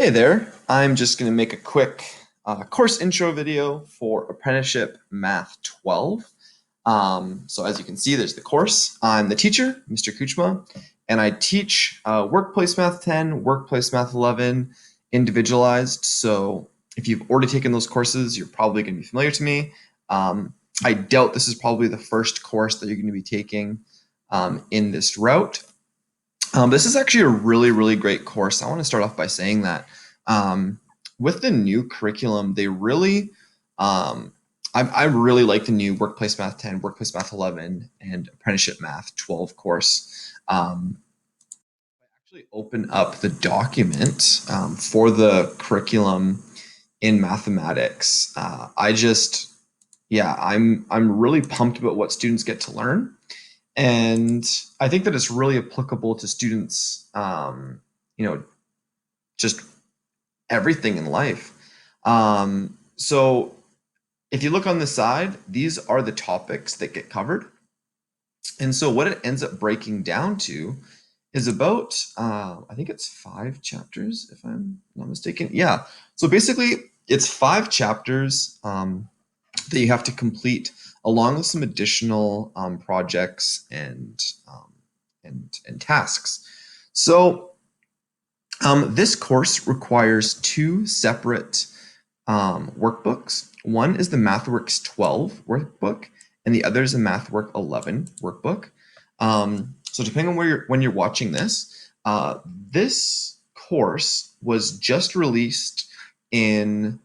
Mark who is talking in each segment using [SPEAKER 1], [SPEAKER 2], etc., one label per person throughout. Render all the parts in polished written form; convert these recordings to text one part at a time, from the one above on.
[SPEAKER 1] Hey there, I'm just going to make a quick course intro video for Apprenticeship Math 12. So as you can see, there's the course. I'm the teacher, Mr. Kuchma, and I teach Workplace Math 10, Workplace Math 11, individualized. So if you've already taken those courses, you're probably going to be familiar to me. I doubt this is probably the first course that you're going to be taking in this route. This is actually a really, really great course. I want to start off by saying that with the new curriculum, they really, I really like the new Workplace Math 10, Workplace Math 11, and Apprenticeship Math 12 course. Actually open up the document for the curriculum in mathematics. I'm really pumped about what students get to learn. And I think that it's really applicable to students, just everything in life. So if you look on the side, these are the topics that get covered. And so what it ends up breaking down to is about, I think it's 5 chapters, if I'm not mistaken. Yeah. So basically, it's 5 chapters that you have to complete, along with some additional projects and tasks. So this course requires 2 separate workbooks. One is the MathWorks 12 workbook, and the other is the MathWork 11 workbook. So depending on when you're watching this, this course was just released in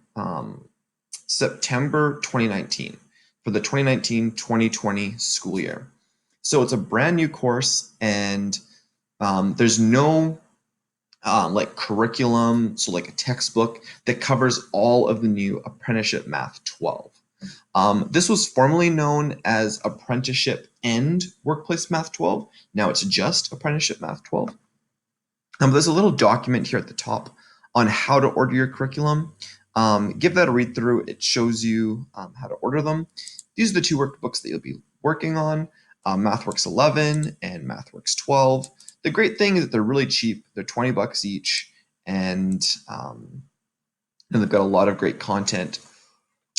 [SPEAKER 1] September 2019 for the 2019-2020 school year. So it's a brand new course, and there's no like curriculum, so like a textbook that covers all of the new Apprenticeship Math 12. This was formerly known as Apprenticeship and Workplace Math 12. Now it's just Apprenticeship Math 12. There's a little document here at the top on how to order your curriculum. Give that a read through. It shows you how to order them. These are the 2 workbooks that you'll be working on, MathWorks 11 and MathWorks 12. The great thing is that they're really cheap. They're 20 bucks each, and they've got a lot of great content.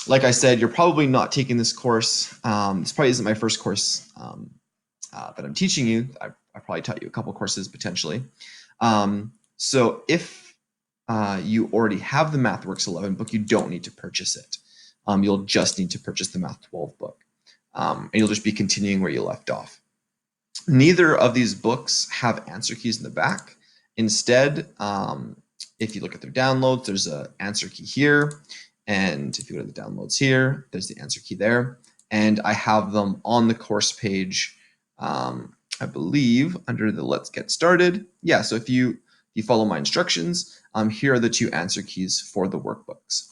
[SPEAKER 1] Like I said, you're probably not taking this course. This probably isn't my first course that I'm teaching you. I probably taught you a couple courses potentially. So if you already have the MathWorks 11 book, you don't need to purchase it. You'll just need to purchase the Math 12 book, and you'll just be continuing where you left off. Neither of these books have answer keys in the back. Instead, if you look at their downloads, there's an answer key here. And if you go to the downloads here, there's the answer key there. And I have them on the course page, I believe, under the Let's Get Started. Yeah, so if you follow my instructions, here are the 2 answer keys for the workbooks.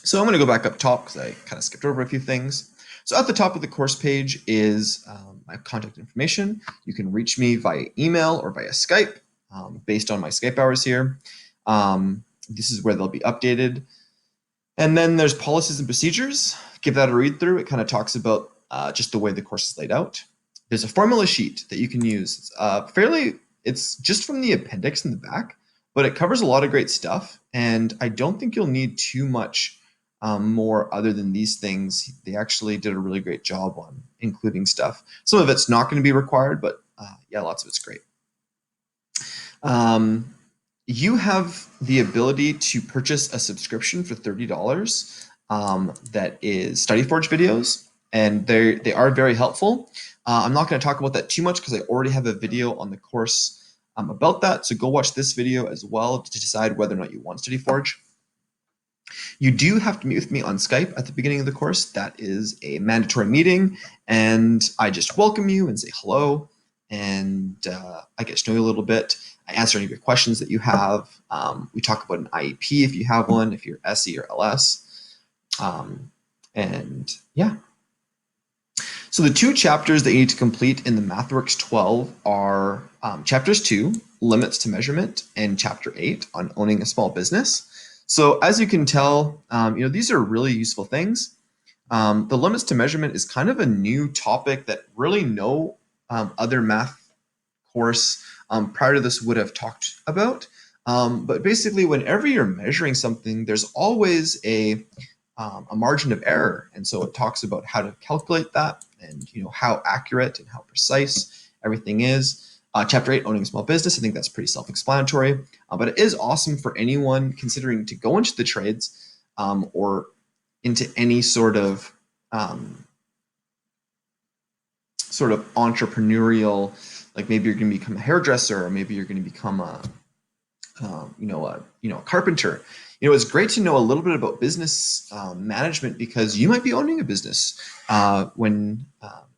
[SPEAKER 1] So I'm going to go back up top because I kind of skipped over a few things. So at the top of the course page is my contact information. You can reach me via email or via Skype based on my Skype hours here. This is where they'll be updated. And then there's policies and procedures. Give that a read through. It kind of talks about just the way the course is laid out. There's a formula sheet that you can use. It's just from the appendix in the back, but it covers a lot of great stuff. And I don't think you'll need too much more other than these things. They actually did a really great job on including stuff. Some of it's not going to be required, but yeah, lots of it's great. You have the ability to purchase a subscription for $30 that is StudyForge videos, and they are very helpful. I'm not going to talk about that too much because I already have a video on the course about that, so go watch this video as well to decide whether or not you want StudyForge. You do have to meet with me on Skype at the beginning of the course. That is a mandatory meeting, and I just welcome you and say hello, and I get to know you a little bit. I answer any of your questions that you have. We talk about an IEP if you have one, if you're SE or LS. And yeah. So the 2 chapters that you need to complete in the MathWorks 12 are Chapters 2, Limits to Measurement, and Chapter 8 on Owning a Small Business. So as you can tell, these are really useful things. The limits to measurement is kind of a new topic that really no other math course prior to this would have talked about. But basically, whenever you're measuring something, there's always a margin of error. And so it talks about how to calculate that and how accurate and how precise everything is. Chapter 8, owning a small business. I think that's pretty self-explanatory, but it is awesome for anyone considering to go into the trades or into any sort of entrepreneurial, like maybe you're going to become a hairdresser, or maybe you're going to become a carpenter. It's great to know a little bit about business management, because you might be owning a business when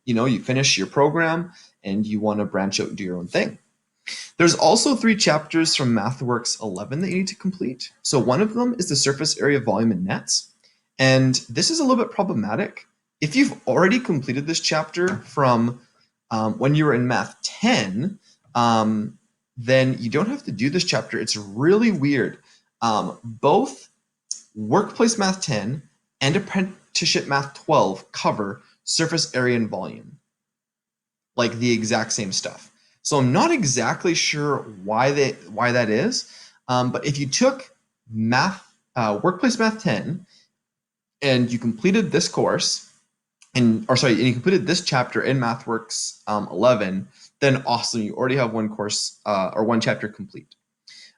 [SPEAKER 1] you finish your program and you want to branch out and do your own thing. There's also 3 chapters from MathWorks 11 that you need to complete. So one of them is the surface area, volume, and nets. And this is a little bit problematic. If you've already completed this chapter from when you were in Math 10, then you don't have to do this chapter. It's really weird. Both Workplace Math 10 and Apprenticeship Math 12 cover surface area and volume, like the exact same stuff. So I'm not exactly sure why that is, but if you took Workplace Math 10 and you completed this course, and you completed this chapter in MathWorks 11, then awesome, you already have one course or one chapter complete.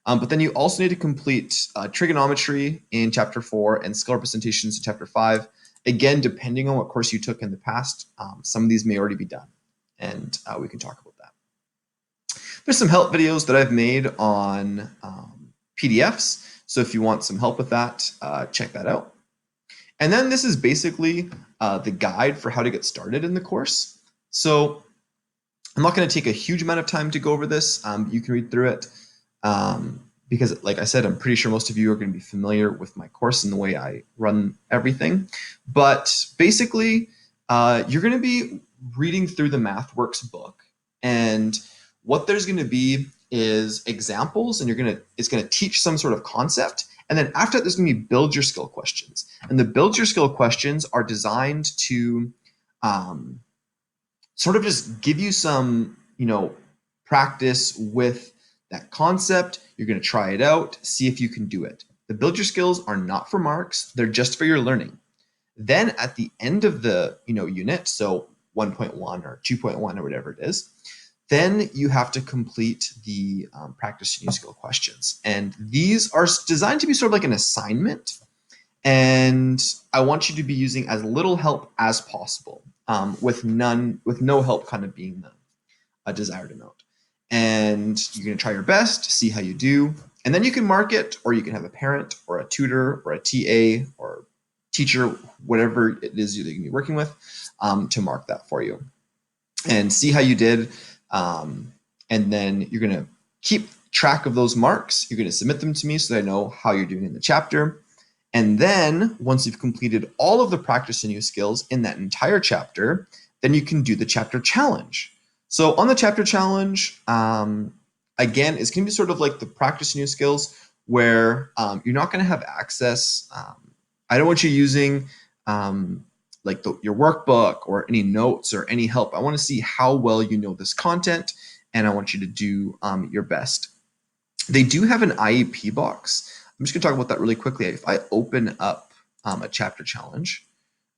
[SPEAKER 1] But then you also need to complete trigonometry in chapter 4 and scale representations in chapter 5. Again, depending on what course you took in the past, some of these may already be done, and we can talk about that. There's some help videos that I've made on PDFs, so if you want some help with that, check that out. And then this is basically the guide for how to get started in the course. So I'm not going to take a huge amount of time to go over this. You can read through it because, like I said, I'm pretty sure most of you are going to be familiar with my course and the way I run everything. But basically, you're going to be reading through the MathWorks book, and what there's going to be is examples, and it's going to teach some sort of concept. And then after that, there's going to be build your skill questions. And the build your skill questions are designed to sort of just give you some, practice with that concept. You're going to try it out, see if you can do it. The build your skills are not for marks. They're just for your learning. Then at the end of the, unit, so 1.1 or 2.1 or whatever it is, then you have to complete the practice new skill questions. And these are designed to be sort of like an assignment. And I want you to be using as little help as possible, with no help kind of being a desired amount. And you're going to try your best, see how you do. And then you can mark it, or you can have a parent or a tutor or a TA or teacher, whatever it is that you're going to be working with, to mark that for you and see how you did. And then you're going to keep track of those marks. You're going to submit them to me so that I know how you're doing in the chapter. And then once you've completed all of the practice and new skills in that entire chapter, then you can do the chapter challenge. So on the chapter challenge, again, it's going to be sort of like the practice and new skills, where you're not going to have access. I don't want you using your workbook or any notes or any help. I want to see how well you know this content, and I want you to do your best. They do have an IEP box. I'm just going to talk about that really quickly. If I open up a chapter challenge,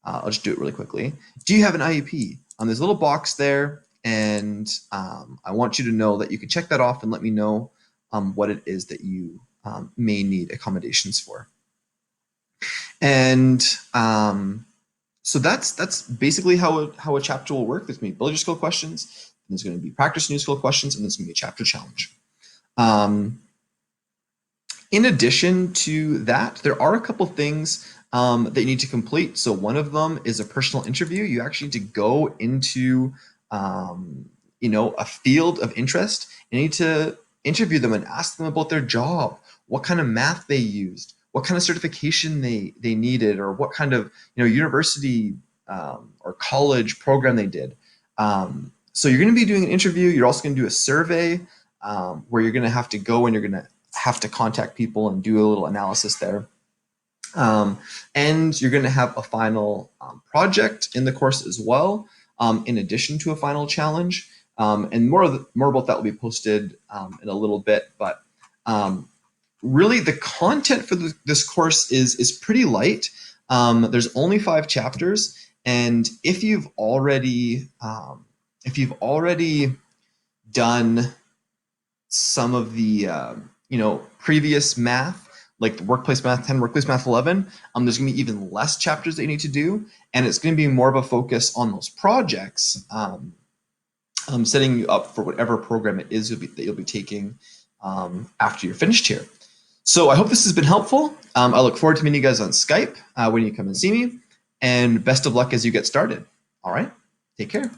[SPEAKER 1] I'll just do it really quickly. Do you have an IEP? There's a little box there, and I want you to know that you can check that off and let me know what it is that you may need accommodations for. And so that's basically how a chapter will work. There's going to be build your skill questions, and there's going to be practice new skill questions, and there's going to be a chapter challenge. In addition to that, there are a couple things that you need to complete. So one of them is a personal interview. You actually need to go into a field of interest. You need to interview them and ask them about their job, what kind of math they used, what kind of certification they needed, or what kind of university or college program they did. So you're going to be doing an interview. You're also going to do a survey where you're going to have to go and you're going to have to contact people and do a little analysis there. And you're going to have a final project in the course as well, in addition to a final challenge. And more about that will be posted in a little bit. But really the content for this course is pretty light. There's only 5 chapters, and if you've already done some of the previous math, like the workplace math 10, workplace math 11, there's going to be even less chapters that you need to do, and it's going to be more of a focus on those projects, setting you up for whatever program it is that you'll be taking after you're finished here. So I hope this has been helpful. I look forward to meeting you guys on Skype when you come and see me, and best of luck as you get started. All right, take care.